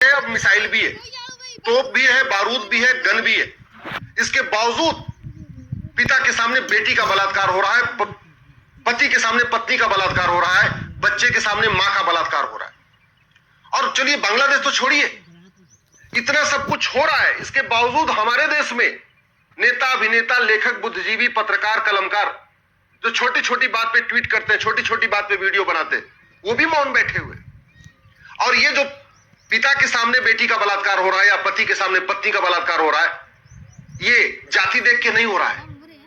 अब मिसाइल भी है, तोप भी है, बारूद भी है, गन भी है। इसके बावजूद पिता के सामने बेटी का बलात्कार हो रहा है, पति के सामने पत्नी का बलात्कार हो रहा है, बच्चे के सामने मां का बलात्कार हो रहा है। और चलिए बांग्लादेश तो छोड़िए, इतना सब कुछ हो रहा है, इसके बावजूद हमारे देश में नेता, अभिनेता, लेखक, बुद्धिजीवी, पत्रकार, कलमकार जो छोटी छोटी बात पे ट्वीट करते हैं, छोटी छोटी बात पे वीडियो बनाते हैं, वो भी मौन बैठे हुए। और ये जो पिता के सामने बेटी का बलात्कार हो रहा है या पति के सामने पत्नी का बलात्कार हो रहा है, ये जाति देख के नहीं हो रहा है,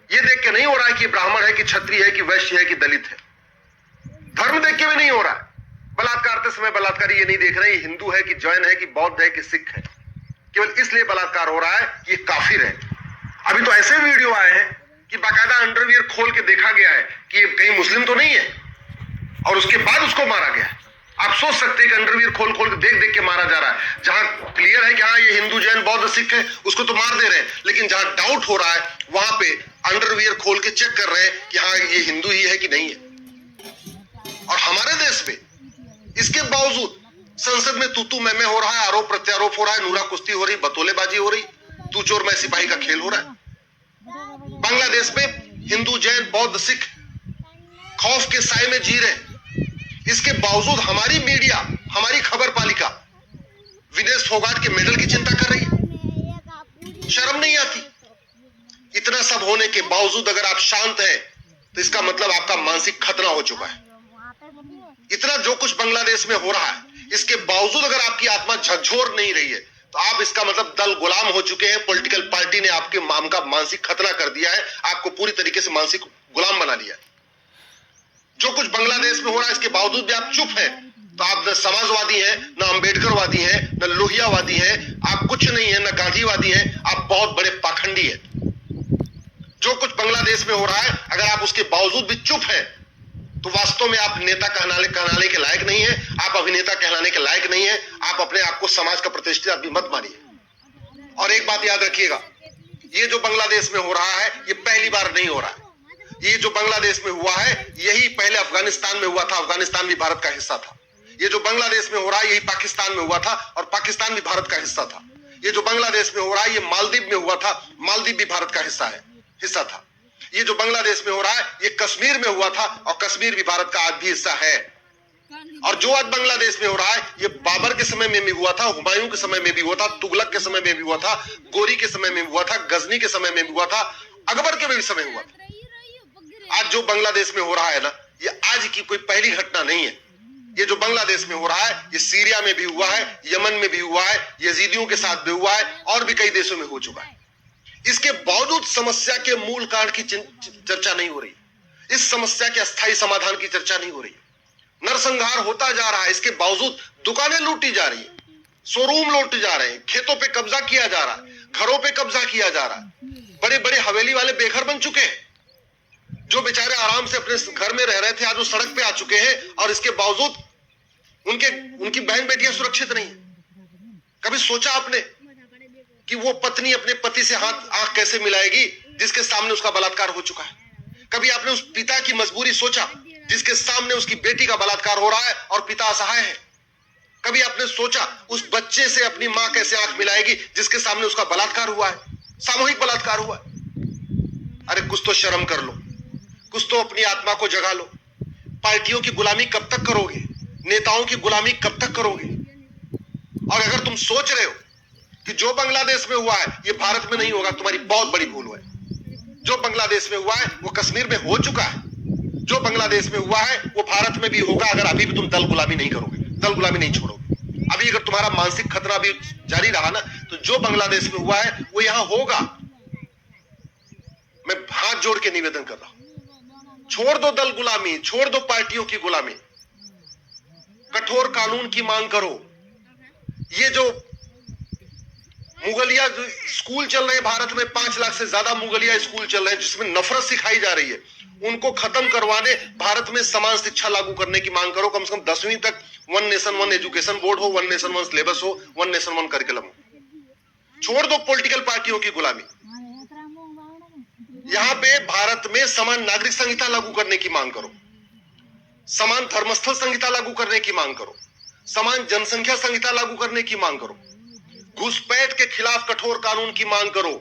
ये देख के नहीं हो रहा है कि ब्राह्मण है कि क्षत्रिय है कि वैश्य है कि दलित है, धर्म देख के भी नहीं हो रहा है। बलात्कार करते समय बलात्कारी ये नहीं देख रहे हिंदू है कि जैन है कि बौद्ध है कि सिख है, केवल इसलिए बलात्कार हो रहा है कि ये काफिर है। अभी तो ऐसे वीडियो आए हैं कि बाकायदा अंडरवियर खोल के देखा गया है कि ये कहीं मुस्लिम तो नहीं है, और उसके बाद उसको मारा गया है। आप सोच सकते हैं कि अंडरवियर खोल खोल के देख देख के मारा जा रहा है। जहां क्लियर है कि हाँ ये हिंदू जैन बौद्ध सिख है, उसको तो मार दे रहे हैं, लेकिन जहां डाउट हो रहा है वहां पे अंडरवियर खोल के चेक कर रहे हैं कि हाँ ये हिंदू ही है कि नहीं है। और हमारे देश में इसके बावजूद संसद में तू तू मैं हो रहा है, आरोप प्रत्यारोप हो रहा है, नूरा कुश्ती हो रही, बतौलेबाजी हो रही, तू चोर मैं सिपाही का खेल हो रहा है। बांग्लादेश में हिंदू जैन बौद्ध सिख खौफ के साए में जी रहे, इसके बावजूद हमारी मीडिया, हमारी खबर पालिका विनेश फोगाट के मेडल की चिंता कर रही है। शर्म नहीं आती? इतना सब होने के बावजूद अगर आप शांत हैं तो इसका मतलब आपका मानसिक खतना हो चुका है। इतना जो कुछ बांग्लादेश में हो रहा है, इसके बावजूद अगर आपकी आत्मा झकझोर नहीं रही है तो आप इसका मतलब दल गुलाम हो चुके हैं। पॉलिटिकल पार्टी ने आपके का मानसिक खतना कर दिया है, आपको पूरी तरीके से मानसिक गुलाम बना लिया है। जो कुछ बांग्लादेश में हो रहा है इसके बावजूद भी आप चुप हैं, तो आप न समाजवादी हैं, न अंबेडकरवादी हैं, न लोहियावादी हैं, आप कुछ नहीं है, न गांधीवादी हैं, आप बहुत बड़े पाखंडी हैं। जो कुछ बांग्लादेश में हो रहा है अगर आप उसके बावजूद भी चुप हैं तो वास्तव में आप नेता कहलाने के लायक नहीं है, आप अभिनेता कहलाने के लायक नहीं है। आप अपने आप को समाज का प्रतिष्ठित आदमी मत मानिए। और एक बात याद रखिएगा, ये जो बांग्लादेश में हो रहा है ये पहली बार नहीं हो रहा है। ये जो बांग्लादेश में हुआ है यही पहले अफगानिस्तान में हुआ था, अफगानिस्तान भी भारत का हिस्सा था। ये जो बांग्लादेश में हो रहा है यही पाकिस्तान में हुआ था और पाकिस्तान भी भारत का हिस्सा था। ये जो बांग्लादेश में हो रहा है ये मालदीव में हुआ था, मालदीव भी भारत का हिस्सा था। ये जो बांग्लादेश में हो रहा है ये कश्मीर में हुआ था और कश्मीर भी भारत का आज भी हिस्सा है। और जो आज बांग्लादेश में हो रहा है ये बाबर के समय में भी हुआ था, हुमायूं के समय में भी हुआ था, तुगलक के समय में भी हुआ था, गोरी के समय में भी हुआ था, गजनी के समय में भी हुआ था, अकबर के भी समय हुआ था। आज जो बांग्लादेश में हो रहा है ना ये आज की कोई पहली घटना नहीं है। ये जो बांग्लादेश में हो रहा है ये सीरिया में भी हुआ है, यमन में भी हुआ है, यजीदियों के साथ भी हुआ है और भी कई देशों में हो चुका है। इसके बावजूद समस्या के मूल कारण की चर्चा नहीं हो रही, इस समस्या के अस्थायी समाधान की चर्चा नहीं हो रही। नरसंहार होता जा रहा है, इसके बावजूद दुकानें लूटी जा रही है, शोरूम लूटे जा रहे हैं, खेतों पे कब्जा किया जा रहा है, घरों पे कब्जा किया जा रहा है। बड़े बड़े हवेली वाले बेघर बन चुके हैं, जो बेचारे आराम से अपने घर में रह रहे थे आज वो सड़क पे आ चुके हैं और इसके बावजूद उनकी बहन बेटियां सुरक्षित नहीं है। कभी सोचा आपने कि वो पत्नी अपने पति से आंख कैसे मिलाएगी जिसके सामने उसका बलात्कार हो चुका है? कभी आपने उस पिता की मजबूरी सोचा जिसके सामने उसकी बेटी का बलात्कार हो रहा है और पिता असहाय है? कभी आपने सोचा उस बच्चे से अपनी मां कैसे आंख मिलाएगी जिसके सामने उसका बलात्कार हुआ है, सामूहिक बलात्कार हुआ है? अरे कुछ तो शर्म कर लो, कुछ तो अपनी आत्मा को जगा लो। पार्टियों की गुलामी कब तक करोगे? नेताओं की गुलामी कब तक करोगे? और अगर तुम सोच रहे हो कि जो बांग्लादेश में हुआ है ये भारत में नहीं होगा, तुम्हारी बहुत बड़ी भूल है। जो बांग्लादेश में हुआ है वो कश्मीर में हो चुका है, जो बांग्लादेश में हुआ है वो भारत में भी होगा अगर अभी भी तुम दल गुलामी नहीं करोगे, दल गुलामी नहीं छोड़ोगे। अभी अगर तुम्हारा मानसिक खतरा भी जारी रहा ना तो जो बांग्लादेश में हुआ है वो यहां होगा। मैं हाथ जोड़ के निवेदन कर रहा हूं, छोड़ दो दल गुलामी, छोड़ दो पार्टियों की गुलामी, कठोर कानून की मांग करो। ये जो मुगलिया स्कूल चल रहे हैं भारत में, 5 लाख से ज्यादा मुगलिया स्कूल चल रहे हैं जिसमें नफरत सिखाई जा रही है, उनको खत्म करवाने भारत में समान शिक्षा लागू करने की मांग करो। कम से कम 10वीं तक one nation one education board हो, वन नेशन वन सिलेबस हो, वन नेशन वन करिकुलम हो। छोड़ दो पॉलिटिकल पार्टियों की गुलामी। यहां पे भारत में समान नागरिक संहिता लागू करने की मांग करो, समान धर्मस्थल संहिता लागू करने की मांग करो, समान जनसंख्या संहिता लागू करने की मांग करो, घुसपैठ के खिलाफ कठोर कानून की मांग करो।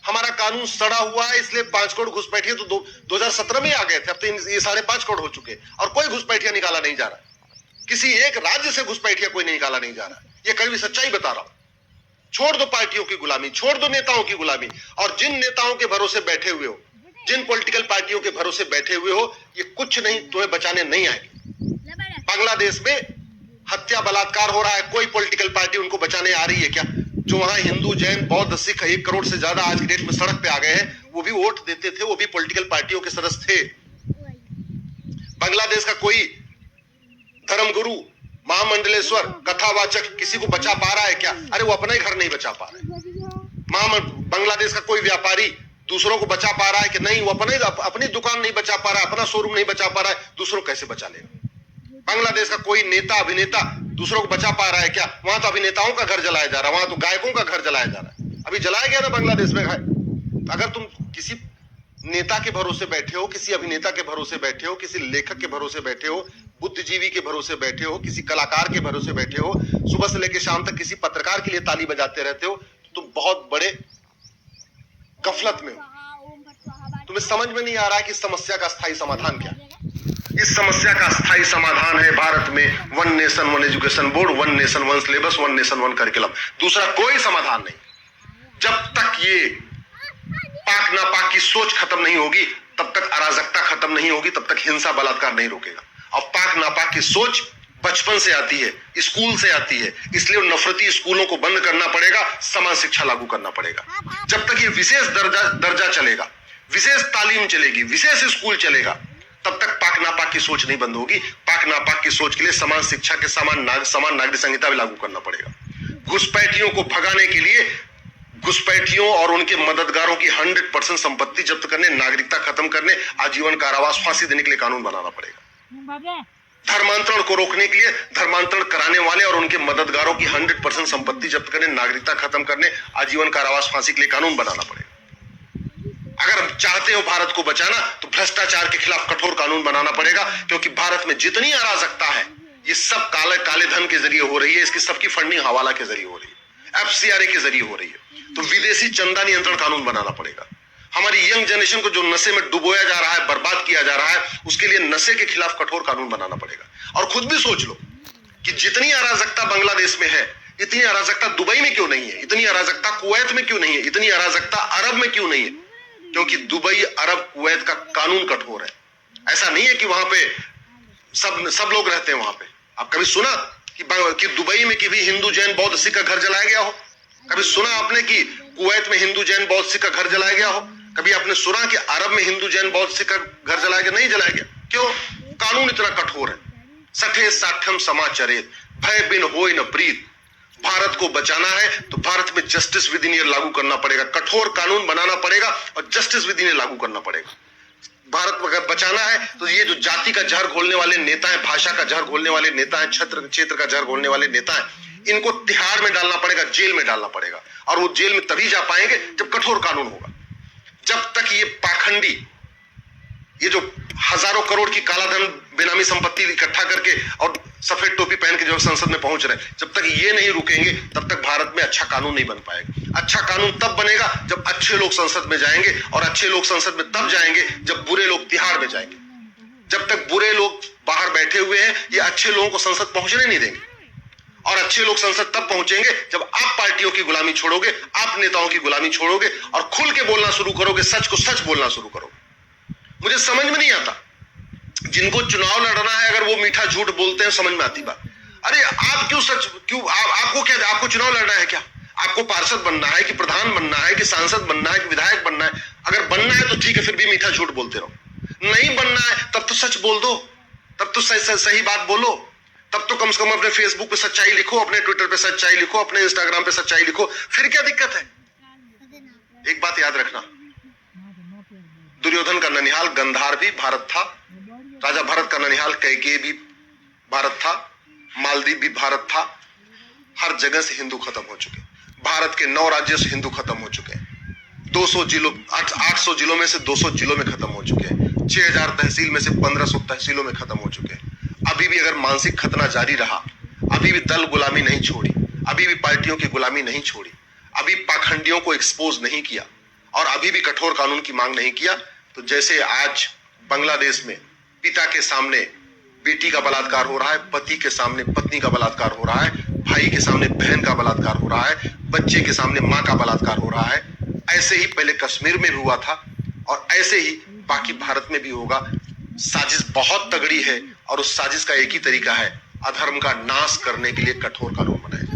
हमारा कानून सड़ा हुआ है, इसलिए 5 करोड़ घुसपैठिए तो 2017 में आ गए थे, अब तो ये 5.5 करोड़ हो चुके और कोई घुसपैठिया निकाला नहीं जा रहा। किसी एक राज्य से घुसपैठिया कोई नहीं निकाला नहीं जा रहा। ये कड़वी सच्चाई बता रहा हूं। छोड़ दो पार्टियों की गुलामी, छोड़ दो नेताओं की गुलामी, और जिन नेताओं के भरोसे बैठे हुए हो, जिन पॉलिटिकल पार्टियों के भरोसे बैठे हुए हो, ये कुछ नहीं तुम्हें बचाने नहीं आएगी। बांग्लादेश में हत्या बलात्कार हो रहा है, कोई पॉलिटिकल पार्टी उनको बचाने आ रही है क्या? जो वहां हिंदू जैन बौद्ध सिख 1 करोड़ से ज्यादा आज की डेट में सड़क पे आ गए हैं, वो भी वोट देते थे, वो भी पॉलिटिकल पार्टियों के सदस्य थे। बांग्लादेश का कोई धर्मगुरु, महामंडलेश्वर, कथावाचक किसी को बचा पा रहा है क्या? अरे वो अपना ही घर नहीं बचा पा रहे। बांग्लादेश का कोई व्यापारी दूसरों को बचा पा रहा है कि नहीं? वो अपनी दुकान नहीं बचा पा रहा है, अपना शोरूम नहीं बचा पा रहा है, दूसरों कैसे बचा लेगा? बांग्लादेश का कोई नेता अभिनेता दूसरों को बचा पा रहा है क्या? वहां तो अभिनेताओं का घर जलाया जा रहा है, वहां तो गायकों का घर जलाया जा रहा है। अभी जलाया गया ना बांग्लादेश में घर। अगर तुम किसी नेता के भरोसे बैठे हो, किसी अभिनेता के भरोसे बैठे हो, किसी लेखक के भरोसे बैठे हो, बुद्धिजीवी के भरोसे बैठे हो, किसी कलाकार के भरोसे बैठे हो, सुबह से लेकर शाम तक किसी पत्रकार के लिए ताली बजाते रहते हो, तो तुम बहुत बड़े गफलत में हो। तुम्हें समझ में नहीं आ रहा है कि इस समस्या का स्थायी समाधान क्या है। इस समस्या का स्थायी समाधान है भारत में 1 nation 1 education board, 1 nation 1 syllabus, 1 nation 1 curriculum. दूसरा कोई समाधान नहीं। जब तक ये पाक नापाक की सोच खत्म नहीं होगी, तब तक अराजकता खत्म नहीं होगी, तब तक हिंसा बलात्कार नहीं रुकेगा। और पाक नापाक की सोच बचपन से आती है, स्कूल से आती है, इसलिए नफरती स्कूलों को बंद करना पड़ेगा, समान शिक्षा लागू करना पड़ेगा। जब तक ये विशेष दर्जा चलेगा, विशेष तालीम चलेगी, विशेष स्कूल चलेगा, तब तक पाक नापाक की सोच नहीं बंद होगी। पाक नापाक की सोच के लिए समान शिक्षा के समान नागरिक संहिता भी लागू करना पड़ेगा। घुसपैठियों को भगाने के लिए घुसपैठियों और उनके मददगारों की 100% संपत्ति जब्त करने, नागरिकता खत्म करने, आजीवन कारावास, फांसी देने के लिए कानून बनाना पड़ेगा। धर्मांतरण को रोकने के लिए धर्मांतरण कराने वाले और उनके मददगारों की 100% संपत्ति जब्त करने, नागरिकता खत्म करने, आजीवन कारावास, फांसी के लिए कानून बनाना पड़ेगा। अगर चाहते हो भारत को बचाना, तो भ्रष्टाचार के खिलाफ कठोर कानून बनाना पड़ेगा, क्योंकि भारत में जितनी अराजकता है, ये सब काले धन के जरिए हो रही है, इसकी सबकी फंडिंग हवाला के जरिए हो रही है, FCRA के जरिए हो रही है। तो विदेशी चंदा नियंत्रण कानून बनाना पड़ेगा। हमारी यंग जनरेशन को जो नशे में डुबोया जा रहा है, बर्बाद किया जा रहा है, उसके लिए नशे के खिलाफ कठोर कानून बनाना पड़ेगा। और खुद भी सोच लो कि जितनी अराजकता बांग्लादेश में है, इतनी अराजकता दुबई में क्यों नहीं है, इतनी अराजकता कुवैत में क्यों नहीं है, इतनी अराजकता अरब में क्यों नहीं है? क्योंकि दुबई, अरब, कुवैत का कानून कठोर है। ऐसा नहीं है कि वहां पे सब लोग रहते हैं वहां पे। आप कभी सुना कि दुबई में किसी हिंदू जैन बौद्ध सिख का घर जलाया गया हो? कभी सुना आपने कि कुवैत में हिंदू जैन बौद्ध सिख का घर जलाया गया हो? कभी आपने सुना कि अरब में हिंदू जैन बौद्ध सिख का घर जलाया गया? नहीं जलाया गया। क्यों? कानून इतना कठोर है। सठे साठम समाचरित, भय बिन होय न प्रीत। भारत को बचाना है तो भारत में जस्टिस विद इन लागू करना पड़ेगा, कठोर कानून बनाना पड़ेगा और जस्टिस विद इन लागू करना पड़ेगा। भारत को अगर बचाना है तो ये जो जाति का जहर घोलने वाले नेता हैं, भाषा का जहर घोलने वाले नेता हैं, क्षेत्र का जहर घोलने वाले नेता हैं, इनको तिहाड़ में डालना पड़ेगा, जेल में डालना पड़ेगा। और वो जेल में तभी जा पाएंगे जब कठोर कानून होगा। जब तक ये पाखंडी, ये जो हजारों करोड़ की कालाधन बेनामी संपत्ति इकट्ठा करके और सफेद टोपी पहन के जो संसद में पहुंच रहे हैं, जब तक ये नहीं रुकेंगे, तब तक भारत में अच्छा कानून नहीं बन पाएगा। अच्छा कानून तब बनेगा जब अच्छे लोग संसद में जाएंगे, और अच्छे लोग संसद में तब जाएंगे जब बुरे लोग तिहाड़ में जाएंगे। जब तक बुरे लोग बाहर बैठे हुए हैं, ये अच्छे लोगों को संसद पहुंचने नहीं देंगे। और अच्छे लोग संसद तब पहुंचेंगे जब आप पार्टियों की गुलामी छोड़ोगे, आप नेताओं की गुलामी छोड़ोगे और खुल के बोलना शुरू करोगे, सच को सच बोलना शुरू करोगे। मुझे समझ में नहीं आता, जिनको चुनाव लड़ना है अगर वो मीठा झूठ बोलते हैं, समझ में आती बात। अरे आप आपको क्या, आपको चुनाव लड़ना है क्या? आपको पार्षद बनना है कि प्रधान बनना है कि सांसद बनना है कि विधायक बनना है? अगर बनना है तो ठीक है, फिर भी मीठा झूठ बोलते रहो। नहीं बनना है तब तो सच बोल दो, तब तो सही बात बोलो, तब तो कम से कम अपने फेसबुक पे सच्चाई लिखो, अपने ट्विटर पे सच्चाई लिखो, अपने इंस्टाग्राम पे सच्चाई लिखो। फिर क्या दिक्कत है? एक बात याद रखना, दुर्योधन का ननिहाल गंधार भी भारत था, राजा भरत का ननिहाल कैकेयी भी भारत था, मालदीव भी भारत था। हर जगह से हिंदू खत्म हो चुके। भारत के 9 राज्यों से हिंदू खत्म हो चुके हैं। 200 जिलों, 800 जिलों में से 200 जिलों में खत्म हो चुके हैं। 6000 तहसील में से 1500 तहसीलों में खत्म हो चुके हैं। अभी भी अगर मानसिक खतना जारी रहा, अभी भी दल गुलामी नहीं छोड़ी, अभी भी पार्टियों की गुलामी नहीं छोड़ी, अभी पाखंडियों को एक्सपोज नहीं किया और अभी भी कठोर कानून की मांग नहीं किया, तो जैसे आज बांग्लादेश में पिता के सामने बेटी का बलात्कार हो रहा है, पति के सामने पत्नी का बलात्कार हो रहा है, भाई के सामने बहन का बलात्कार हो रहा है, बच्चे के सामने मां का बलात्कार हो रहा है, ऐसे ही पहले कश्मीर में भी हुआ था और ऐसे ही बाकी भारत में भी होगा। साजिश बहुत तगड़ी है और उस साजिश का एक ही तरीका है, अधर्म का नाश करने के लिए कठोर कानून बनाए।